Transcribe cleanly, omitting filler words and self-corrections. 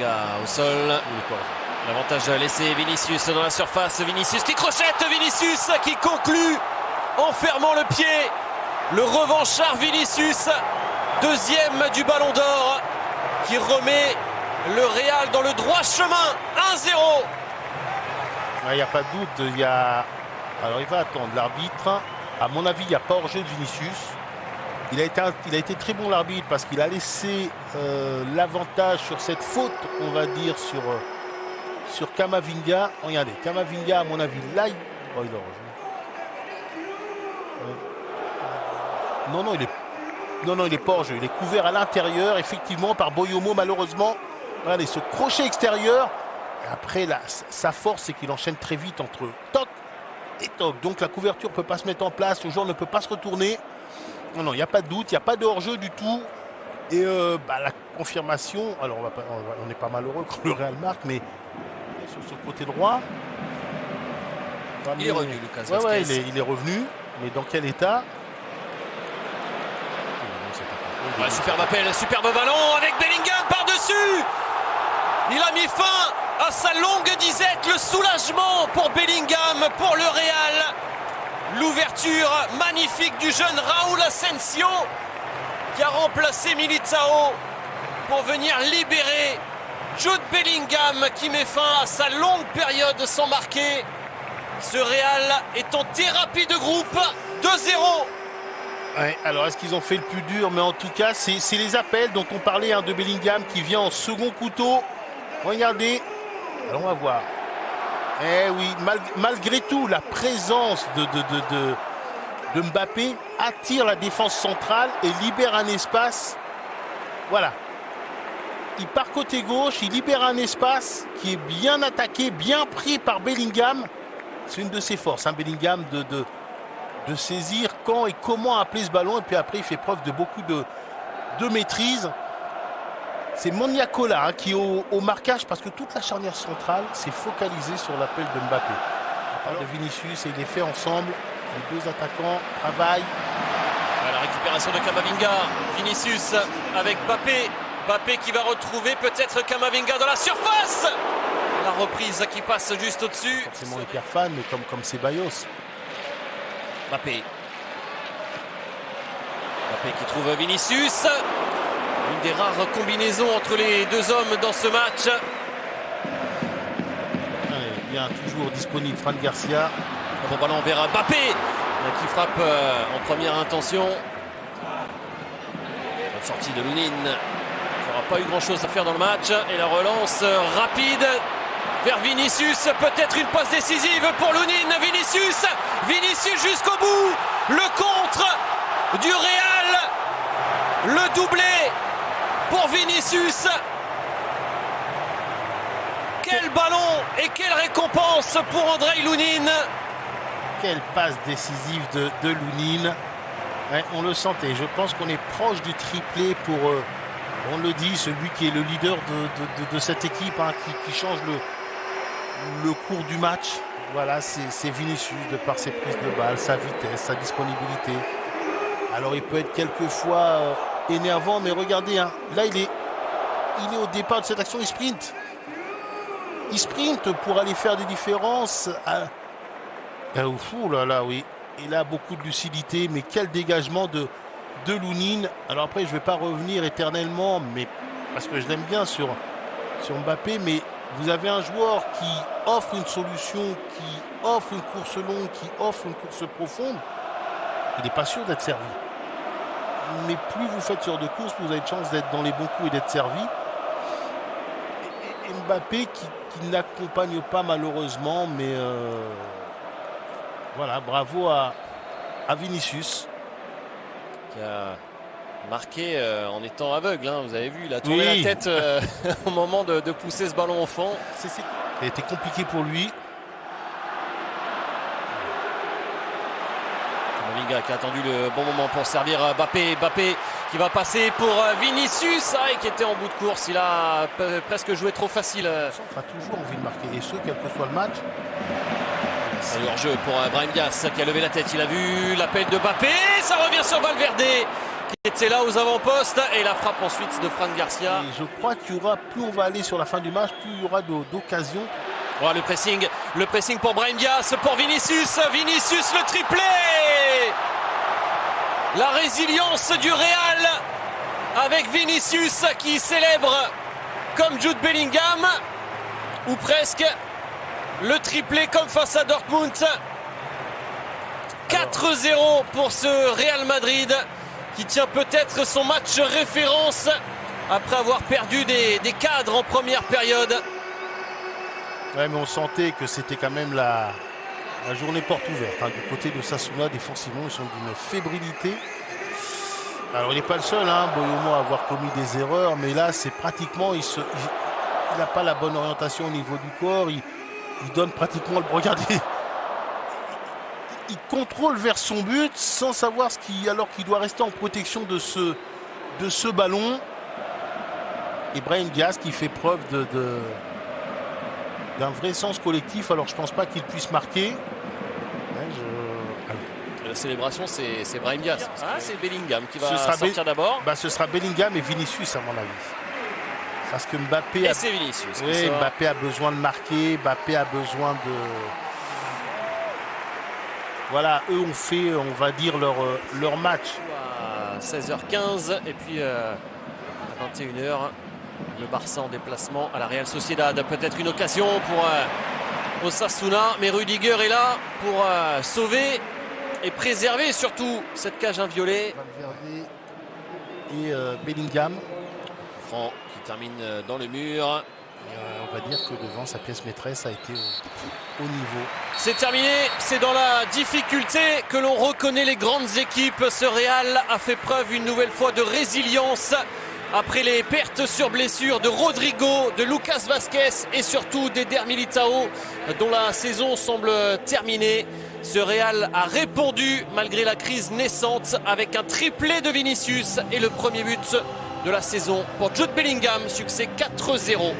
Kamavinga au sol. L'avantage laissé Vinicius dans la surface. Vinicius qui crochette. Vinicius qui conclut en fermant le pied. Le revanchard Vinicius, deuxième du Ballon d'Or, qui remet le Real dans le droit chemin. 1-0. Il n'y a pas de doute. Alors il va attendre l'arbitre. À mon avis, il n'y a pas hors-jeu de Vinicius. Il a été très bon l'arbitre parce qu'il a laissé l'avantage sur cette faute, on va dire, sur Kamavinga. Regardez, Kamavinga, à mon avis, là, il est hors-jeu. Non, il est pas hors-jeu. Il est couvert à l'intérieur, effectivement, par Boyomo, malheureusement. Regardez, ce crochet extérieur. Et après, là, sa force, c'est qu'il enchaîne très vite entre toc et toc. Donc la couverture ne peut pas se mettre en place. Le joueur ne peut pas se retourner. Non, il n'y a pas de doute. Il n'y a pas de hors-jeu du tout. Et la confirmation. Alors, on n'est pas malheureux quand le Real marque, mais sur ce côté droit. Il est revenu, Lucas Vazquez. Il est revenu. Mais dans quel état? Ouais, superbe appel, superbe ballon avec Bellingham par-dessus. Il a mis fin à sa longue disette. Le soulagement pour Bellingham, pour le Real. L'ouverture magnifique du jeune Raúl Asensio qui a remplacé Militao pour venir libérer Jude Bellingham qui met fin à sa longue période sans marquer. Ce Real est en thérapie de groupe. 2-0. Ouais, alors est-ce qu'ils ont fait le plus dur? Mais en tout cas, c'est les appels dont on parlait, de Bellingham qui vient en second couteau. Regardez. Alors on va voir. Eh oui, malgré tout, la présence de Mbappé attire la défense centrale et libère un espace. Voilà. Il part côté gauche, il libère un espace qui est bien attaqué, bien pris par Bellingham. C'est une de ses forces, Bellingham, de saisir quand et comment appeler ce ballon. Et puis après, il fait preuve de beaucoup de maîtrise. C'est Moniakola qui est au marquage parce que toute la charnière centrale s'est focalisée sur l'appel de Mbappé. La part de Vinicius et il est fait ensemble. Les deux attaquants travaillent. La récupération de Kamavinga. Vinicius avec Mbappé. Mbappé qui va retrouver peut-être Kamavinga dans la surface. La reprise qui passe juste au-dessus. Forcément hyper fan, mais comme Ceballos. Mbappé qui trouve Vinicius. Une des rares combinaisons entre les deux hommes dans ce match. Bien toujours disponible Fran Garcia. Un bon ballon vers Mbappé qui frappe en première intention. La sortie de Lunin. Il n'aura pas eu grand chose à faire dans le match. Et la relance rapide vers Vinicius. Peut-être une passe décisive pour Lunin. Vinicius jusqu'au bout. Le contre du Real. Le doublé pour Vinicius. Quel ballon et quelle récompense pour Andrei Lunin. Quelle passe décisive de Lunin. Ouais, on le sentait. Je pense qu'on est proche du triplé pour, on le dit, celui qui est le leader de cette équipe, qui change le cours du match. Voilà, c'est Vinicius de par ses prises de balle, sa vitesse, sa disponibilité. Alors il peut être quelquefois énervant, mais regardez, là il est au départ de cette action, il sprint. Il sprint pour aller faire des différences. Ouh là là, oui. Il a beaucoup de lucidité, mais quel dégagement de Lunin. Alors après, je ne vais pas revenir éternellement, mais parce que je l'aime bien sur Mbappé, mais vous avez un joueur qui offre une solution, qui offre une course longue, qui offre une course profonde. Il n'est pas sûr d'être servi. Mais plus vous faites sur de courses, plus vous avez de chance d'être dans les bons coups et d'être servi. Et Mbappé qui n'accompagne pas malheureusement, mais voilà, bravo à Vinicius. Qui a marqué en étant aveugle, vous avez vu, il a tourné la tête au moment de pousser ce ballon au fond. Ça a été compliqué pour lui. Kamavinga qui a attendu le bon moment pour servir Mbappé. Mbappé qui va passer pour Vinicius, et qui était en bout de course. Il a presque joué trop facile. On a toujours envie de marquer, et ce, quel que soit le match. C'est hors-jeu pour Brahim Diaz qui a levé la tête. Il a vu l'appel de Mbappé. Ça revient sur Valverde qui était là aux avant-postes et la frappe ensuite de Fran Garcia. Et je crois qu'il y aura, plus on va aller sur la fin du match, plus il y aura d'occasions. Oh, le pressing pour Brahim Diaz, pour Vinicius le triplé. La résilience du Real avec Vinicius qui célèbre comme Jude Bellingham, ou presque, le triplé comme face à Dortmund. 4-0 pour ce Real Madrid qui tient peut-être son match référence après avoir perdu des cadres en première période. Ouais, mais on sentait que c'était quand même la journée porte ouverte. Hein. Du côté de Sassuolo, défensivement, ils sont d'une fébrilité. Alors, il n'est pas le seul, hein, Mbeumo, à avoir commis des erreurs, mais là, c'est pratiquement, il n'a pas la bonne orientation au niveau du corps. Il donne pratiquement le. Regardez, il contrôle vers son but sans savoir alors qu'il doit rester en protection de ce ballon. Et Brahim Diaz qui fait preuve d'un vrai sens collectif. Alors je pense pas qu'il puisse marquer. La célébration, c'est Brahim Diaz. C'est Bellingham qui va sortir d'abord. Ce sera Bellingham et Vinicius à mon avis. Parce que Mbappé c'est Vinicius. Oui, Mbappé a besoin de marquer. Mbappé a besoin de. Voilà, eux ont fait, on va dire, leur match. À 16h15 et puis à 21h. Le Barça en déplacement à la Real Sociedad. Peut-être une occasion pour Osasuna, mais Rudiger est là pour sauver et préserver surtout cette cage inviolée. Valverde et Bellingham. Franck qui termine dans le mur. On va dire que devant, sa pièce maîtresse a été au niveau. C'est terminé, c'est dans la difficulté que l'on reconnaît les grandes équipes. Ce Real a fait preuve une nouvelle fois de résilience. Après les pertes sur blessure de Rodrigo, de Lucas Vazquez et surtout d'Eder Militao, dont la saison semble terminée, ce Real a répondu malgré la crise naissante avec un triplé de Vinicius et le premier but de la saison pour Jude Bellingham. Succès 4-0.